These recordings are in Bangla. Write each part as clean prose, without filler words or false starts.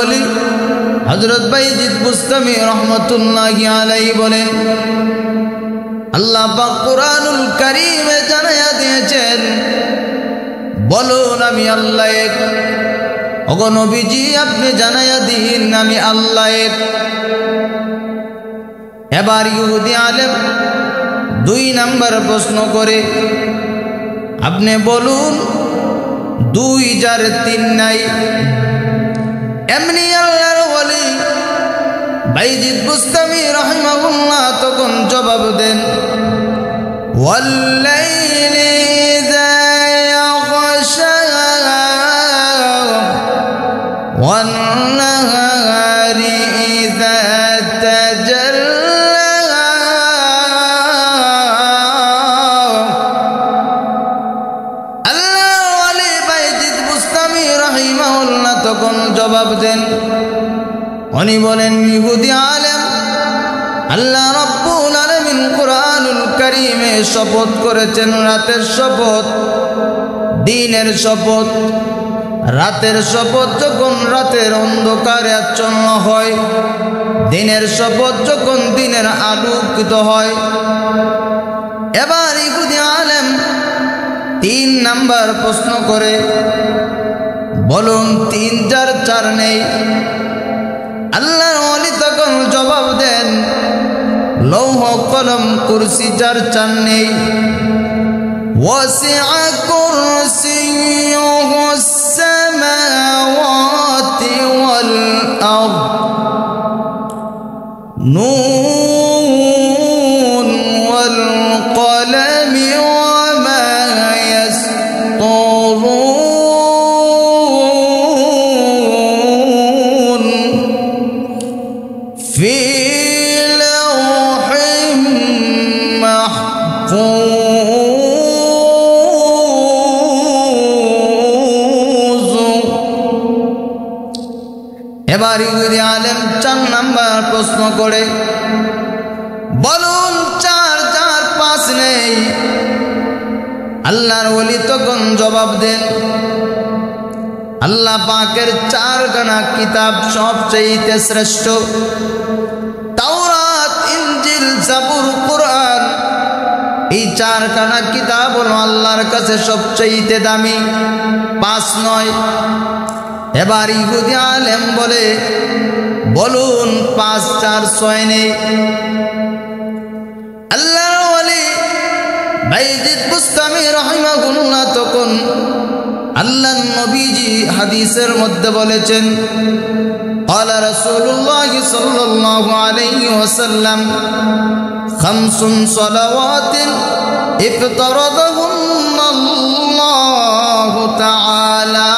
ওলি হযরত বাইজিদ বুস্তামি রাহমাতুল্লাহি আলাইহি বলেন, আল্লাহ পাক কুরআনুল কারীমে জানায়া দিয়েছেন, বলুন আমি আল্লাহ এক। ওগো নবীজি আপনি জানায়া দিন আমি আল্লাহ এক। এবার ইহুদি আলেম 2 নাম্বার প্রশ্ন করে, আপনি বলুন 2 যার 3 নাই। এমনি আল্লাহর ওলি বাইজিদ বুস্তামি রাহিমাহুল্লাহ তখন জবাব দেন, ওয়াল্লাইলি ইযা ইয়াগশা ওয়ান নাহারি ইযা তাজাল্লা। আল্লাহর ওলি বাইজিদ বুস্তামি রাহিমাহুল্লাহ তখন জবাব দেন, উনি বলেন, ইহুদি আলেম আল্লাহ রাব্বুল আলামিন কুরআনুল কারীমে শপথ করেছেন রাতের শপথ, দিনের শপথ। রাতের শপথ যখন রাতের অন্ধকারে আচ্ছন্ন হয়, দিনের শপথ যখন দিনের আলোকিত হয়। এবার ইহুদি আলেম 3 নাম্বার প্রশ্ন করে, বলুন 3 যার 4 নেই। আল্লাহর ওলি তখন জবাব দেন, লৌহ কলম কুরসি যার 4 নেই। ওয়াসিআ কুরসিয়ুহুস সামাওয়াতি ওয়াল আরদ নুন ওয়াল কলামি ওয়া মা ইয়াসতুরুন ফি লাওহিম মাহফুজ। এবার ইহুদি আলেম 4 নাম্বার প্রশ্ন করে, বলুন 4 যার 5 নেই। আল্লাহর ওলি তখন জবাব দেন, আল্লাহ পাকের 4 খানা কিতাব সবচেয়ে শ্রেষ্ঠ, তাওরাত, ইনজিল, জাবুর, কুরআন। এই 4 খানা কিতাব হলো আল্লাহর কাছে সবচেয়ে দামি, 5 নয়। এবার ইহুদি আলেম বলে, বলুন 5 4 6 নেই। আল্লাহর ওলি বাইজিদ বুস্তামি রাহিমাহুল্লাহ তখন আল্লাহর নবীজি হাদিসের মধ্যে বলেছেন, ক্বালা রাসূলুল্লাহ সাল্লাল্লাহু আলাইহি ওয়াসাল্লাম, খামসুন সালাওয়াতিন ইফতারাদাহুন্নাল্লাহু তাআলা।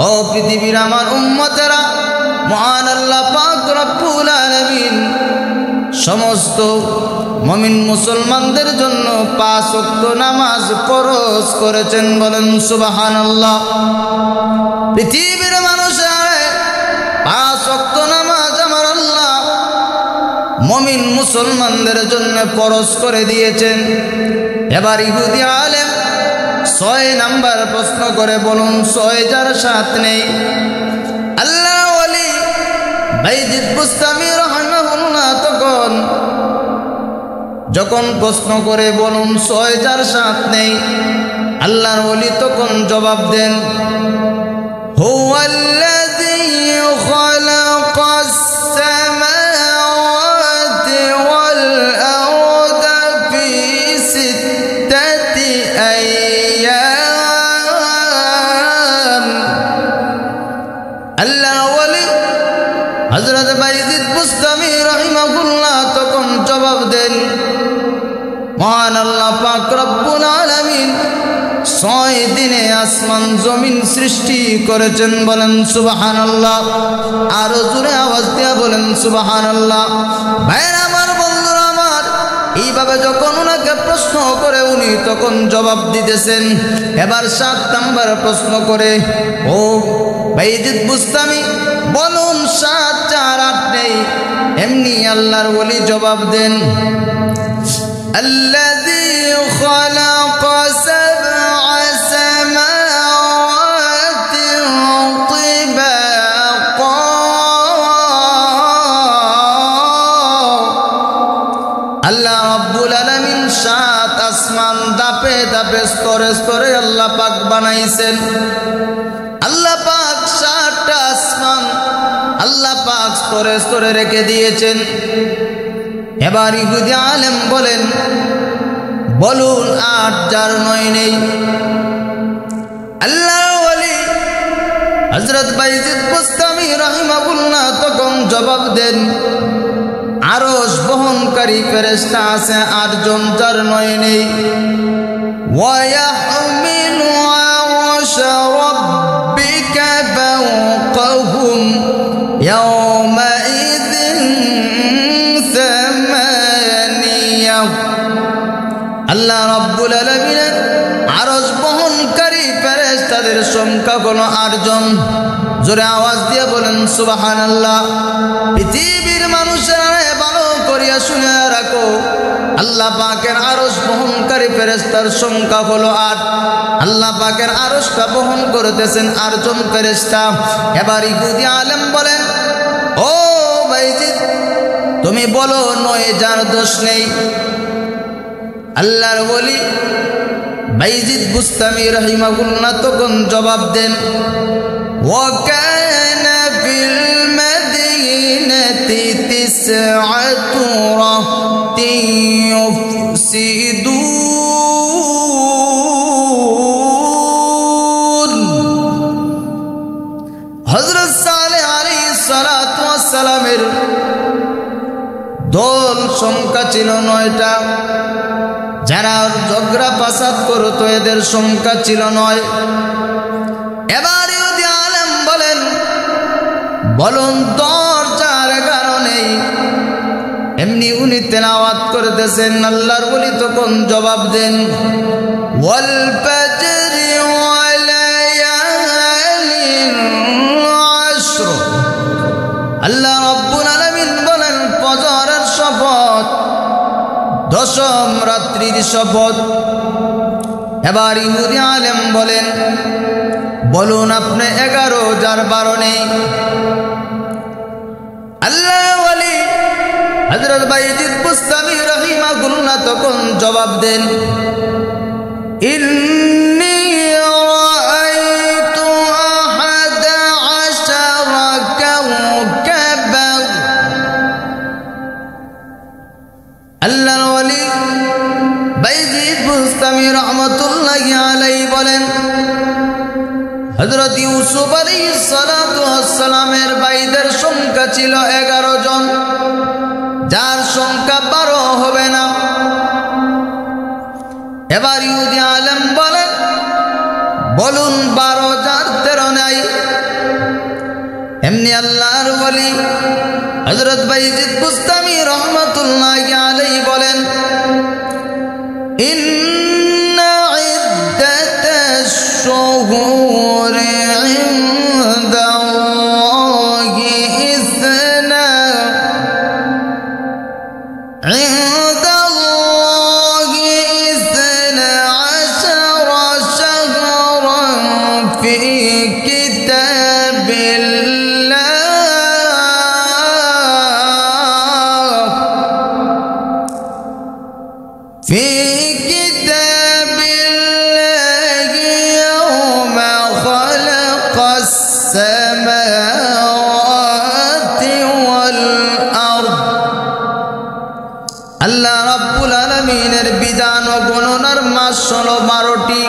ও পৃথিবীর আমার উম্মতেরা, মহান আল্লাহ পাক রব্বুল আলামিন সমস্ত মুমিন মুসলমানদের জন্য 5 ওয়াক্ত নামাজ ফরজ করেছেন। বলেন সুবহানাল্লাহ। পৃথিবীর মানুষেরা 5 ওয়াক্ত নামাজ আমার আল্লাহ মুমিন মুসলমানদের জন্য ফরজ করে দিয়েছেন। এবার ইহুদি আলেম 6 নাম্বার প্রশ্ন করে, বলুন 6 যার 7 নেই। আল্লাহর ওলি বাইজিদ বুস্তামি রাহিমাহুল্লাহ তখন যখন প্রশ্ন করে, বলুন 6 যার 7 নেই। আল্লাহর ওলি তখন জবাব দেন, হুয়াল্লাযী খালাকাস সামাওয়াতি ওয়াল আরদা ফি 6 আইয়াম। আল্লাহর ওলি হযরত বাইজিদ বুস্তামি রাহিমাহুল্লাহ তখন জবাব দেন, মহান আল্লাহ পাক রব্বুল আলামিন 6 দিনে আসমান জমিন সৃষ্টি করেছেন। বলেন সুবহানাল্লাহ। আরো জোরে আওয়াজ দিয়ে বলেন সুবহানাল্লাহ। ভাইরা আমার, বন্ধুরা আমার, এইভাবে যখন ওনাকে প্রশ্ন করে উনি তখন জবাব দিতেছেন। এবার 7 নাম্বার প্রশ্ন করে, ও বাইজিদ বুস্তামি, বলুন 7 4 8 নেই। এমনি আল্লাহর ওলি জবাব দেন, الذي خلق 7 سماوات কিভাবে স্তরে স্তরে আল্লাহ পাক বানাইছেন। আল্লাহ পাক 7টা আসমান আল্লাহ পাক স্তরে স্তরে রেখে দিয়েছেন। এবার ইহুদি আলেম বলেন, বলুন 8 যার 9 নেই। আল্লাহর ওলি হযরত বাইজিদ বুস্তামি রাহিমাহুল্লাহ তখন জবাব দেন, আরশ বহনকারী ফেরেশতা আছে 8 জন যার 9 নেই। ওয়া ইয়াহমিলু আরশা রাব্বিকা ফাওকাহুম ইয়াওমাইযিন সামানিয়া। আল্লাহ রাব্বুল আলামিনের আরশ বহনকারী ফেরেশতাদের সংখ্যা হলো 8 জন। জোরে আওয়াজ দিয়ে বলেন সুবহানাল্লাহ। পৃথিবীর মানুষেরা ভালো করিয়া শুনে রাখো, আল্লাহ পাকের আরশ বহনকারী ফেরেশতার সংখ্যা হলো 8। আল্লাহ পাকের আরশটা বহন করতেছেন 8 জন ফেরেশতা। এবার ইহুদি আলেম বলেন, ও বাইজিদ তুমি বলো 9 যার দোষ নেই। আল্লাহর ওলি বাইজিদ বুস্তামি রাহিমাহুল্লাহ তখন জবাব দেন, ওয়াকানা ফিল মাদিনাতি 9 রাহতিন ইউফসিদুন। হযরত সালেহ আলাইহিস সালাতু ওয়াস সালামের দল সংখ্যা ছিল 9টা। যারা ঝগড়া ফাসাদ করত এদের সংখ্যা ছিল 9। এবার ইহুদি আলেম বলেন, বলুন 10 যার 11 নেই। এমনি উনি তেলাওয়াত করতেছেন। আল্লাহর ওলি তখন জবাব দেন, ওয়াল ফাজরি ওয়া লায়ালিন আশর। আল্লাহ রাব্বুল আলামিন বলেন, ফজরের শপথ, 10ম রাত্রির শপথ। এবার ইহুদি আলেম বলেন, বলুন আপনি 11 যার 12 নেই। আল্লাহ ওলি হযরত বাইজিদ বুস্তামি রাহিমাহুল্লাহ তখন জবাব দেন, ইন্নী রাআইতু 11 কাওকাবান। আল্লাহর ওলি বাইজিদ বুস্তামি রাহমাতুল্লাহি আলাইহি বলেন, হযরত ইউসুফ আলাইহিস সালাতু ওয়াস সালামের ভাইদের সংখ্যা ছিল 11 জন, যার সংখ্যা 12 হবে না। এবার ইহুদি আলেম বলেন, বলুন 12 যার 13 নাই। এমনি আল্লাহর ওলি হযরত বাইজিদ বুস্তামি রাহমাতুল্লাহি আলাইহি বলেন, ইন্না ইদ্দাতাশ শুহুরি ইনদাল্লাহি ইসনা আশরা শাহরান ফি আল্লাহ রাব্বুল আলামিনের বিধান ও গণনার মাস হলো 12টি।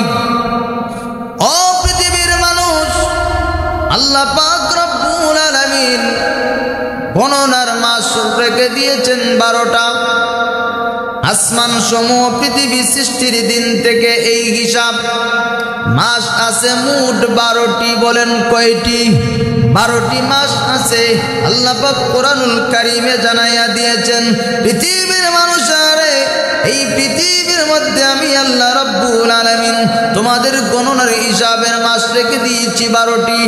ও পৃথিবীর মানুষ, আল্লাহ পাক রব্বুল আলামিন গণনার মাস রেখে দিয়েছেন 12টা। আসমান সমূহ পৃথিবী সৃষ্টির দিন থেকে এই হিসাব মাস আছে মোট 12টি। বলেন কয়টি? 12টি মাস আছে। আল্লাহ পাক কোরআনুল কারীমে জানাইয়া দিয়েছেন, পৃথিবীর মানুষেরা, এই পৃথিবীর মধ্যে আমি আল্লাহ রাব্বুল আলামিন তোমাদের গণনার হিসাবের মাস রেখে দিয়েছি 12টি।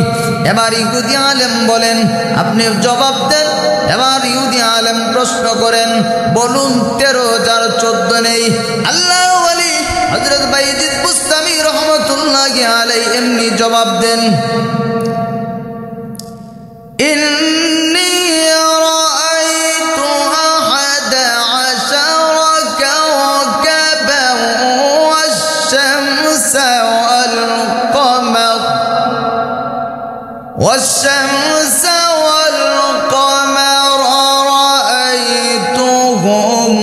এবার ইহুদি আলেম বলেন, আপনি জবাব দেন। এবার ইহুদি আলেম প্রশ্ন করেন, বলুন 13 যার 14 নেই। আল্লাহ ওলি হযরত বাইজিদ বুস্তামি রাহমাতুল্লাহি আলাইহি এমনি জবাব দেন, ইন্নী রাআইতু 11 কাওকাবান ওয়াশ-শামস والشمس والقمر رأيتهم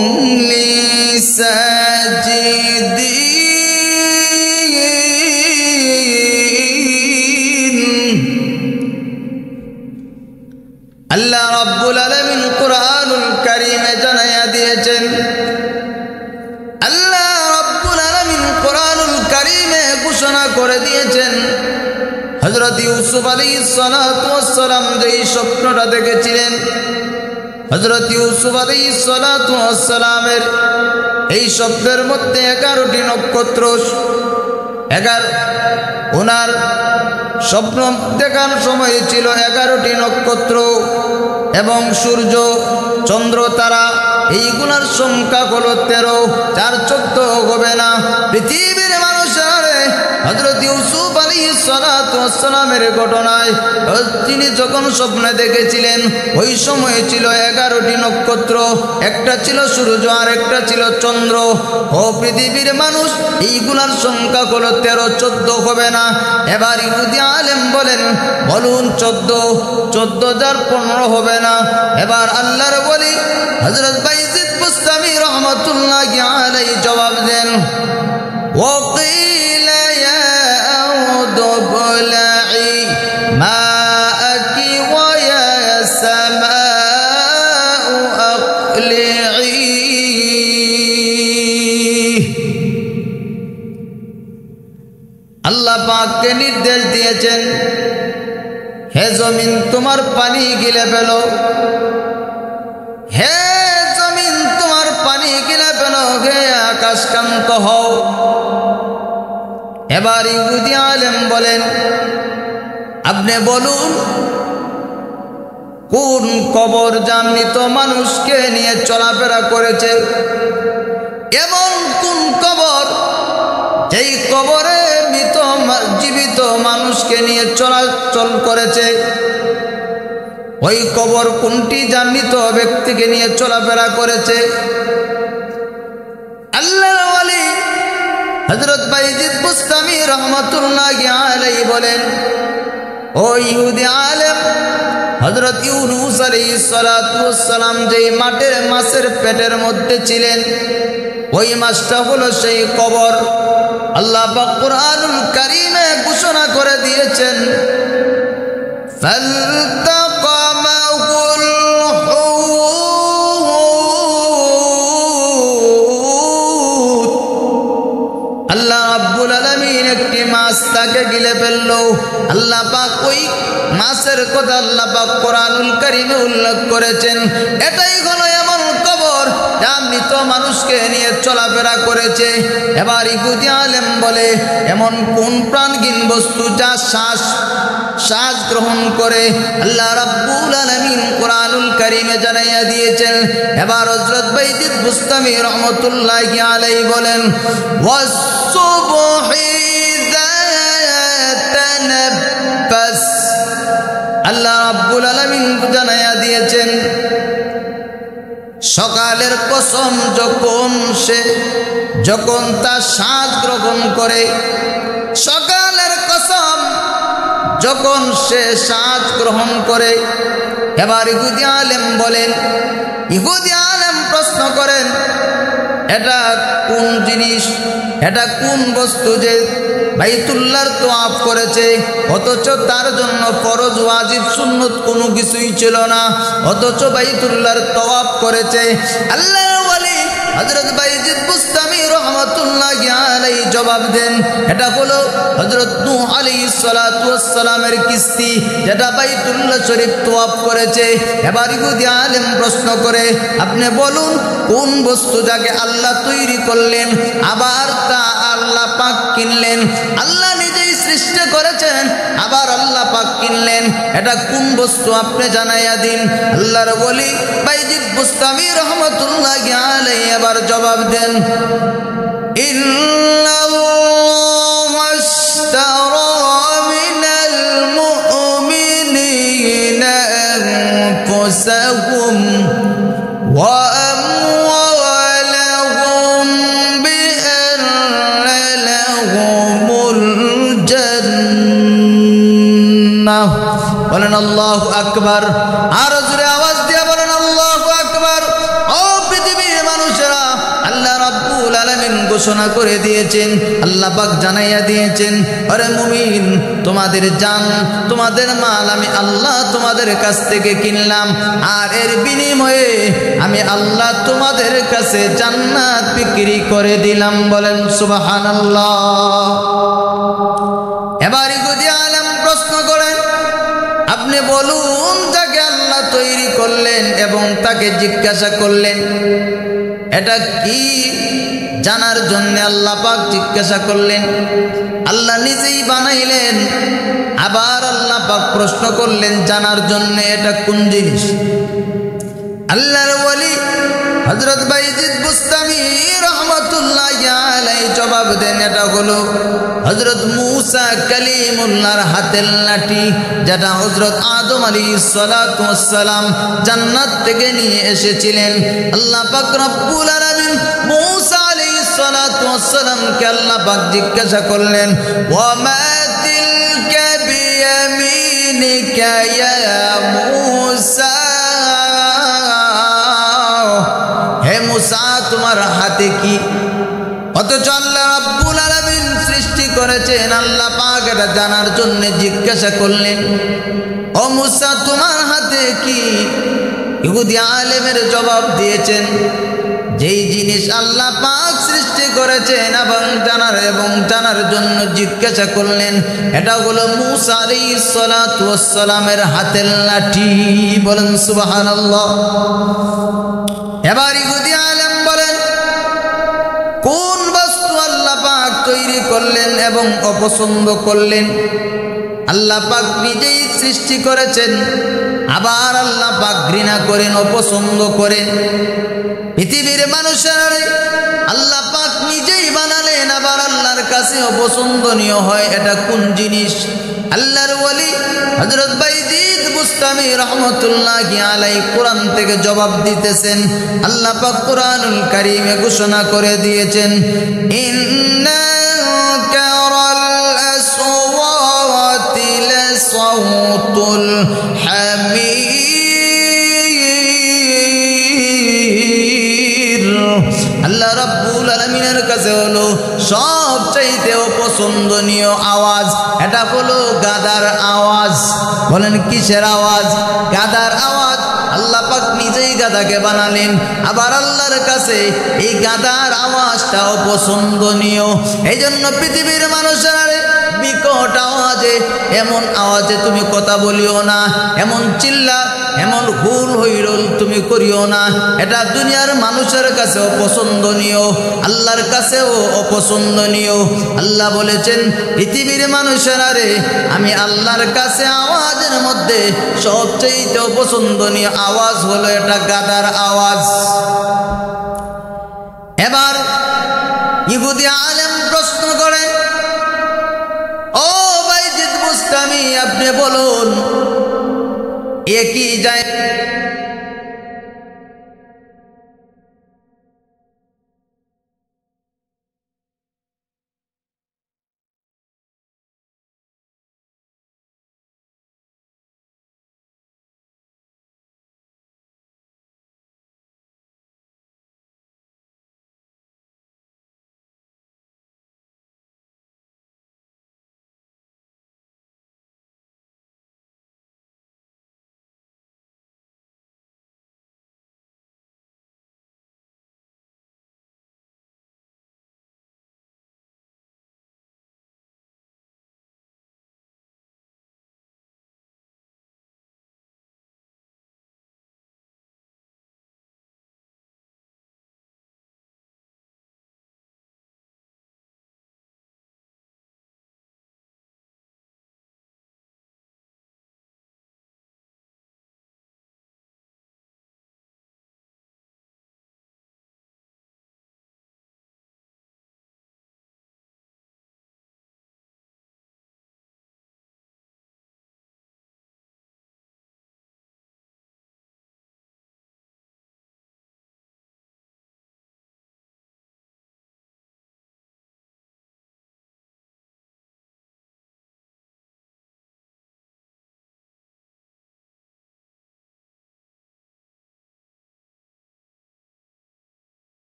لي ساجدين আল্লাহ রাব্বুল আলামিন কুরআনুল কারীমে জানায়া দিয়েছেন আল্লাহ রাব্বুল আলামিন কুরআনুল কারীমে ঘোষণা করে দিয়েছেন হযরত ইউসুফ আলাইহিস সালাতু ওয়াস সালাম যেই স্বপ্নটা দেখেছিলেন হযরত ইউসুফ আলাইহিস সালাতু ওয়াস সালামের এই স্বপ্নের মধ্যে 11টি নক্ষত্র 11 ওনার স্বপ্ন দেখার সময় ছিল 11টি নক্ষত্র এবং সূর্য চন্দ্র তারা এইগুলোর সংখ্যা হলো 13 4 14 হবে না পৃথিবীর মানুষের হযরত ইউসুফ আলাইহিস সালাতু ওয়াস সালামের ঘটনায় তিনি যখন স্বপ্নে দেখেছিলেন ওই সময় ছিল 11টি নক্ষত্র একটা ছিল সূর্য আর একটা ছিল চন্দ্র ও পৃথিবীর মানুষ এইগুলার সংখ্যা হলো 13 14 হবে না এবার ইহুদি আলেম বলেন বলুন 14,015 হবে না এবার আল্লাহর ওলি হযরত বাইজিদ বুস্তামি রাহমাতুল্লাহি আলাইহি জবাব দেন وقيل يا أرض ابلعي ماءك ويا سماء أقلعي আল্লাহ পাককে নির্দেশ দিয়েছেন হে জমিন তোমার পানি গিলে ফেলো হে জমিন তোমার পানি গিলে ফেলো হে আকাশ শান্ত হও এবার ইহুদি আলেম বলেন আপনি বলুন কোন কবর জামৃত মানুষকে নিয়ে চলাফেরা করেছে এবং কোন কবর যেই কবরে মৃত জীবিত মানুষকে নিয়ে চলাচল করেছে ওই কবর কোনটি জামৃত ব্যক্তিকে নিয়ে চলাফেরা করেছে আল্লাহর ওলি হযরত বাইজিদ বুস্তামি রাহমাতুল্লাহি আলাইহি বলেন ও ইহুদি আলেম হযরত ইউনূস আলাইহিস সালাতু ওয়াস সালাম যেই মাছের পেটের মধ্যে ছিলেন ওই মাছটা হলো সেই কবর আল্লাহ পাক কুরআনুল কারীমে ঘোষণা করে দিয়েছেন ফালতাকামাহুল হুত আল্লাহ রাব্বুল আলামিন একটি মাছ তাকে গিলে ফেলল আল্লাহ পাক ওই মাছের কথা আল্লাহ পাক কুরআনুল কারীমে উল্লেখ করেছেন এটাই হলো এমন কবর যা মৃত মানুষকে নিয়ে চলাফেরা করেছে এবার ইহুদি আলেম বলে এমন কোন প্রাণহীন বস্তু যা শ্বাস গ্রহণ করে আল্লাহ রাব্বুল আলামিন কুরআনুল কারীমে জানাইয়া দিয়েছেন এবার হযরত বাইজিদ বুস্তামি রাহমাতুল্লাহি আলাইহি বলেন ওয়াস-সুবহি যাতানাফাস আল্লাহ রাব্বুল আলামিন জানাইয়া দিয়েছেন সকালের কসম যখন তা শ্বাস গ্রহণ করে সকালের কসম যখন সে শ্বাস গ্রহণ করে এবার ইহুদি আলেম বলেন ইহুদি আলেম প্রশ্ন করেন এটা কোন জিনিস এটা কোন বস্তু যে বাইতুল্লাহর তওয়াফ করেছে অথচ তার জন্য ফরজ ওয়াজিব সুন্নত কোনো কিছুই ছিল না অথচ বাইতুল্লাহর তওয়াফ করেছে আল্লাহর ওলি হযরত বাইজিদ বুস্তামি রাহমাতুল্লাহি আলাইহি জবাব দেন এটা হলো হযরত নূহ আলাইহিস সালাতু ওয়াস সালামের কিস্তি যেটা বাইতুল্লাহ শরীফ তওয়াফ করেছে এবার ইহুদি আলেম প্রশ্ন করে আপনি বলুন কোন বস্তু যাকে আল্লাহ তৈরি করলেন আবার তা আল্লাহ পাক কিনলেন আল্লাহ নিজেই সৃষ্টি করেছেন আবার আল্লাহ পাক কিনলেন এটা কোন বস্তু আপনি জানাইয়া দিন আল্লাহর ওলি বাইজিদ বুস্তামি রাহমাতুল্লাহি আলাইহি এবার জবাব দেন ইন্নাল্লাহু আশতারা মিনাল মুমিনিনা আনফুসাহুম ওয়া আমওয়ালাহুম বিআন্না লাহুমুল জান্নাহ বলেন আল্লাহু আকবার। আরো জোরে আওয়াজ দিয়ে বলেন আল্লাহু আকবার। ও পৃথিবীর মানুষেরা, আল্লাহ রাব্বুল আলামিন ঘোষণা করে দিয়েছেন, আল্লাহ পাক জানাইয়া দিয়েছেন, আরে মুমিন, তোমাদের জান, তোমাদের মাল আমি আল্লাহ তোমাদের কাছ থেকে কিনলাম, আর এর বিনিময়ে আমি আল্লাহ তোমাদের কাছে জান্নাত বিক্রি করে দিলাম। বলেন সুবহানাল্লাহ। এবার ইহুদি আলেম প্রশ্ন করেন, আপনি বলুন, যাকে আল্লাহ তৈরি করলেন এবং তাকে জিজ্ঞাসা করলেন, এটা কি জানার জন্য আল্লাহ পাক জিজ্ঞাসা করলেন? আল্লাহ নিজেই বানাইলেন, আবার আল্লাহ পাক প্রশ্ন করলেন জানার জন্য এটা কোন জিনিস? আল্লাহর ওয়ালি হযরত বাইজিদ বুস্তামি রাহমাতুল্লাহি আলাইহি জবাব দেন, এটা হলো হযরত মূসা কালিমুল্লাহর হাতের লাঠি, যেটা হযরত আদম আলাইহিস সালাতু ওয়াস সালাম জান্নাত থেকে নিয়ে এসেছিলেন। আল্লাহ পাক রব্বুল আলামিন মূসা আলাইহিস সালাতু ওয়াস সালামকে আল্লাহ পাক জিজ্ঞাসা করলেন, ওয়া মা তিলকা বিয়ামিনিকা ইয়া মূসা, হে মূসা তোমার হাতে কি? অথচ আল্লাহ রাব্বুল আলামিন সৃষ্টি করেছেন, আল্লাহ পাক এটা জানার জন্য জিজ্ঞাসা করলেন, ও মূসা তোমার হাতে কি? ইহুদি আলেমের জবাব দিয়েছেন, যেই জিনিস আল্লাহ পাক সৃষ্টি করেছেন এবং জানার জন্য জিজ্ঞাসা করলেন, এটা হলো মূসা আলাইহিস সালাতু ওয়াস সালামের হাতের লাঠি। বলেন সুবহানাল্লাহ। এবার ইহুদি আলেম বলেন, কোন বস্তু আল্লাহ পাক তৈরি করলেন এবং অপছন্দ করলেন? আল্লাহ পাক নিজেই সৃষ্টি করেছেন, আবার আল্লাহ পাক ঘৃণা করেন, অপছন্দ করেন। পৃথিবীর মানুষেরা আল্লাহ পাক নিজেই বানালেন, আবার আল্লাহর কাছে অপছন্দনীয় হয়, এটা কোন জিনিস? আল্লাহর ওয়ালি হযরত বাইজিদ বুস্তামি রাহমাতুল্লাহি আলাইহি কোরআন থেকে জবাব দিতেছেন। আল্লাহ পাক কোরআনুল কারীমে ঘোষণা করে দিয়েছেন, ইন্না কারাল আসওয়াতি লাসাউতুল হামির। আল্লাহ রাব্বুল আলামিনের কাছে হলো সবচাইতে অপছন্দনীয় আওয়াজ, এটা হলো গাদার আওয়াজ। বলেন কিসের আওয়াজ? গাদার আওয়াজ। আল্লাহ পাক নিজেই গাদাকে বানালেন, আবার আল্লাহর কাছে এই গাদার আওয়াজটা অপছন্দনীয়। এই জন্য পৃথিবীর মানুষেরা বিকট আওয়াজে, এমন আওয়াজে তুমি কথা বলিও না, এমন চিল্লা, এমন হুল হইরোল তুমি করিও না, এটা দুনিয়ার মানুষের কাছে অপছন্দনীয়, আল্লাহর কাছেও অপছন্দনীয়। আল্লাহ বলেছেন, পৃথিবীর মানুষেরা রে, আমি আল্লাহর কাছে আওয়াজের মধ্যে সবচেয়ে অপছন্দনীয় আওয়াজ হলো এটা গাদার আওয়াজ। এবার ইহুদি আলেম প্রশ্ন করেন, ও বাইজিদ বুস্তামি, আপনি বলুন, একই যায়